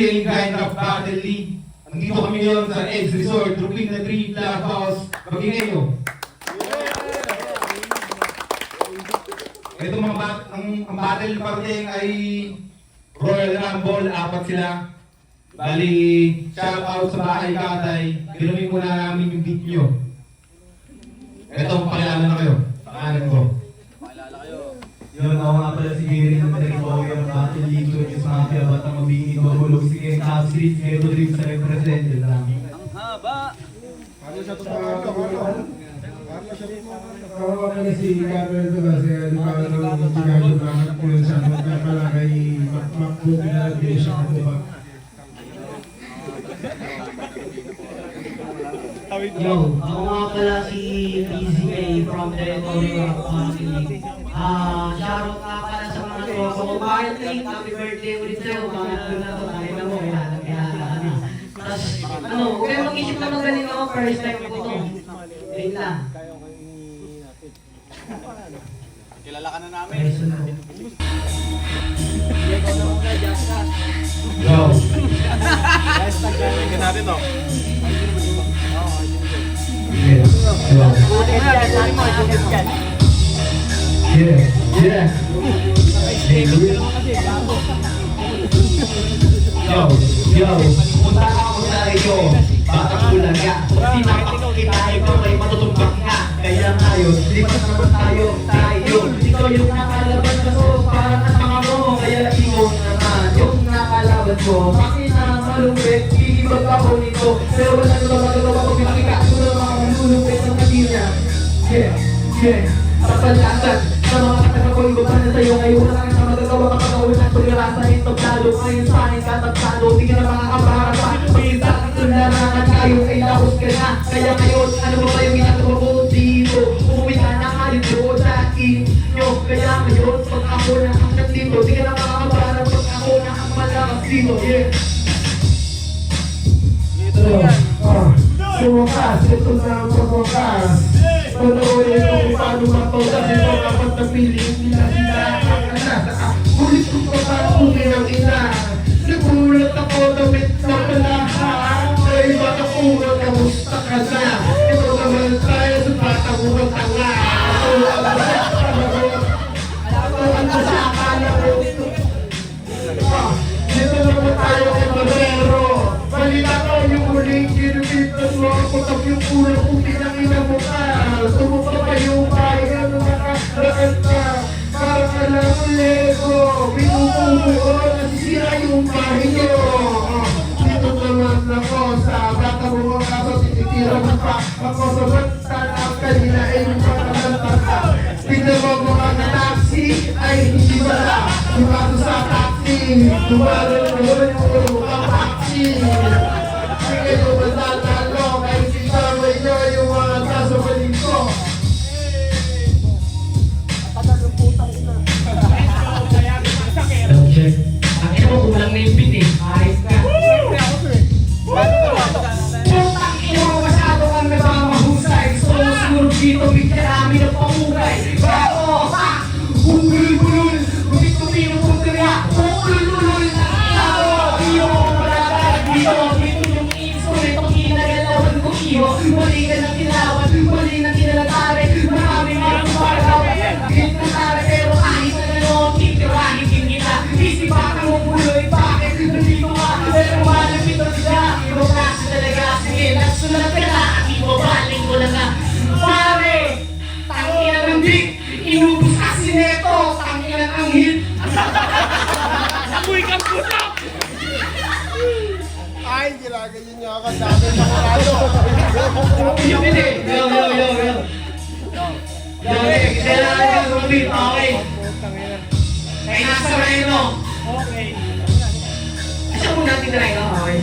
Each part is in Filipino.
PCA Grind Rap Battle League. Andito kami ngayon sa Edge Resort, Rupin na 3 Clubhouse, Baginayo. Ito ang battle parting ay Royal Rumble, 4 sila. Bali, shout out sa bahay Katay. Ginumin muna namin yung beat nyo. Ito, pakilala na kayo. Pangalan ko. Yun, ako nga pala si Gary ng Territorio ng Battle League, Jones Mafia, Batang Mabini, Babulog, si Ken Top Street, Ghetto Dream sa represented lang. Ang haba! Ako pala si Gabriel kasi lumalang ng Chicago Black po sa mga pala kay Macbook na Nation ako ba? Yo, ako nga pala si PZA from Territorio of Family. Shoutout nga pala sa mga tropa ko. Bakit late? Happy birthday ulit sa'yo. Bakit ko na ito? Bakit na mo? Kaya na. Tapos, huwag kayo mag-isip na magaling ako. First time ko ito. Wait lang. Kilala ka na namin. Yo! Tingnan natin to. Yes. Yeah. Yeah. Yo. Punta ako sa iyo. Batang bulaga. Di nakakita ito ay matutumbang ka. Kaya ngayon, lipas naman tayo. Ikaw yung nakalaban ko. Parang natanga mo. Kaya ikaw naman yung nakalaban ko. Bakit na malupit? Kikibag ako nito. Pero wala na magagawa ko. Pinakita ko na mga malulupit ng kanina. Yeah. Kapalasan sa mga kataga ko. Iba ba na sa'yo? Ngayon wala kang magagawa. Kapag ako na tulirasa ito. Lalo ngayon sa akin katagtalo. Di ka na makakapara pa. Pagkita tularanan tayo ay lahos ka na. Kaya ngayon, ano ba yung ginagawa ko dito? Umuwi ka na ngayon doon sa inyo. Kaya ngayon, pag ako na ang nandito, di ka na makakapara pag ako na ang malakas dito. Yeah. Sumukas, ito na ang pagwakas. Panoorin ko kung paano mapautas ito kapag napiling nila sila ang anak. Ulit ko pa patuloy ng ina. Nagulat ako damit na palahan. Ay baka kurang kamusta ka na. Ito naman tayo sa batang urang tanga. Ang kasaka na ko. Dito naman tayo kay Barrero. Balita ko yung huling kinubitan mo. Kutak yung ulo kung pinangina mo ka. Sumuka pa yung bayan ng nakaraan ka. Parang alam mo lego. Pinupuno nasisira yung bahay nyo. Dito naman ako sa bata mo mga kaso. Tinitira mo pa ako sa bantan. Ang kanina ay yung pagkakanta. Tingnan mo mga taxi ay hindi wala. Tumato sa taxi. Tumalo na naman yung mga taxi. Sige yung matatalo. Kahit sinaway nyo yung mga sasabalin ko. Check. Ang ina mo, kulang na yung beat eh. Ayos ka. Putang ina mo, masyado kang nagmamahusay. Gusto mo siguro dito, bigyan namin ng pamugay. Bago, ha? Ulul-ulul, kumit-kumit ng punteriya. Ulul-ulul, ako, iyo, malagay dito. Dito yung iso, itong kinagalawan ko iyo. Mali ka ng tinawan, mali ng kinalagari. Marami mga kumaraw. Hit na tara, pero kahit na gano'n, titirahin din kita. Isipakan mo buloy, bakit nandito ka? Pero malapit na sila. Ibang klase talaga, sige, nagsulat ka na. At ibabaling ko na nga. Pare, tangina ng dik. Inubos kasi neto, tangina ng hit. Amoy kang puto! Ay, ginaganyan niya ako. Dami sa karado. Yo. Kailangan yung beat, okay. Kaya nasa reno. Okay. Asya mo natin na reno, okay.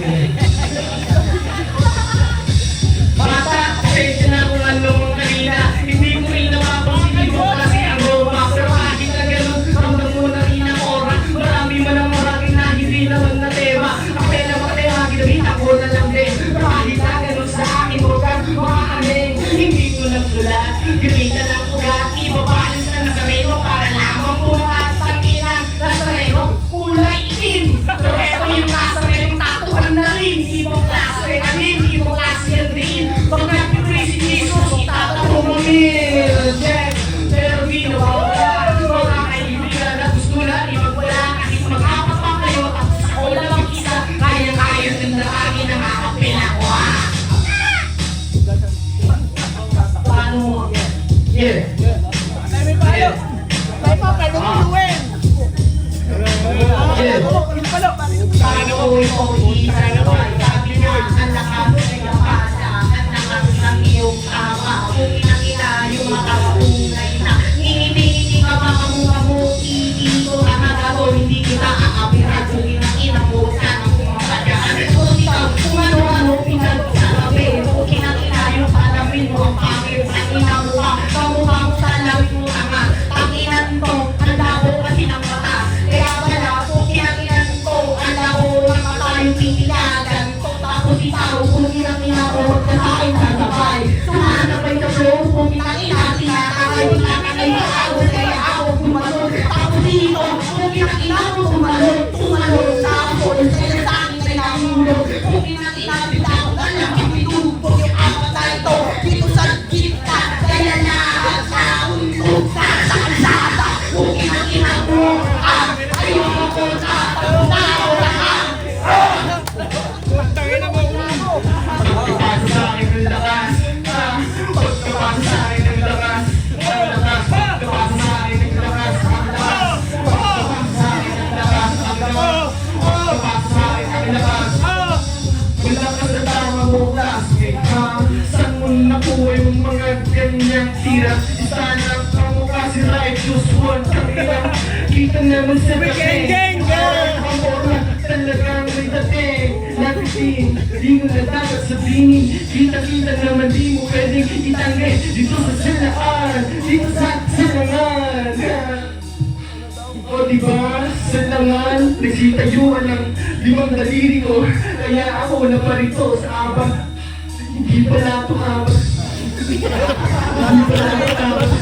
Bata, pasensya na kung ano mong kanina. Hindi ko rin napapansin mo kasi ang Roma. Pero kahit na gano'n, ramdam mo na rin ang aura. Marami man ang maraming na hindi naman na tema. Ako na makatema, ginamita ko na lang din. Pero kahit na gano'n sa akin, huwag kang makakaling. Hindi ko nagsulat, gamitan ng ugat. Ibabalance na nasareno para lamang pumakas ang inang nasareno. Kulay itim, pero eto yung nasareno. Tayo may palo. Tayo pa, pwede mo luwin. Paano ko ito iisasabay? Sabi na, ang lakas ay kapasa, ang lakas ng iyong tama. Kung inakita yung makapunay na, ngingiti ka ba kamu-kamuti dito na nagago, hindi kita aapiran. Kung inakita mo ka ng kumasadyahan, kung ikaw, kung ano-ano, pinag sa gabi. Kung inakita yung palamin mo, ang pangit sa inamuha, kamukha mo sa lawin mo tanga. Tanginan to, ang labo kasi ng mata. Kaya pala, kung kinakinan ko, ang labo ng mata yung titilagan ko. Tapos ikaw, kung kinakinan ko, ka sa akin sasabay. Sumanap ay sa flow, kung kinakinan, tinakakay, tinakakay, aawag kaya awag tumalon. Tapos dito, kung kinakinan ko, tumalon, tumalon. Tapos, kaya sa akin ay nahulog. Kung kinakinan, bitaw, alam, pinutugtog yung apat na ito. Dito sa kita, kaya na ang naulog ka sa kalsada. Kung kinakinan mo, ayoko ko tao lahat. Pagkapasa sa akin ng lakas, pagkapasa sa akin ng lakas, ang lakas, pagkapasa sa akin ng lakas, ang lakas, pagkapasa sa akin ng lakas, ang lakas, pagkapasa sa akin ng lakas. Wala ka sa tama mo, plastic, ha? Saan mo nakuha yung mga ganyang tira? Isa lang ang mukha si Righteous One, kanina, kita naman sa dating. Amor na talagang may dating. Nakitin, di mo na dapat sabihin. Kita-kita naman di mo pwedeng itanggi. Dito sa silaan, dito sa silangan. O diba, silangan, nagsitayuan ng 5 daliri ko. Kaya ako naparito sa abang. Hindi pala ito abang. Hindi pala ito abang.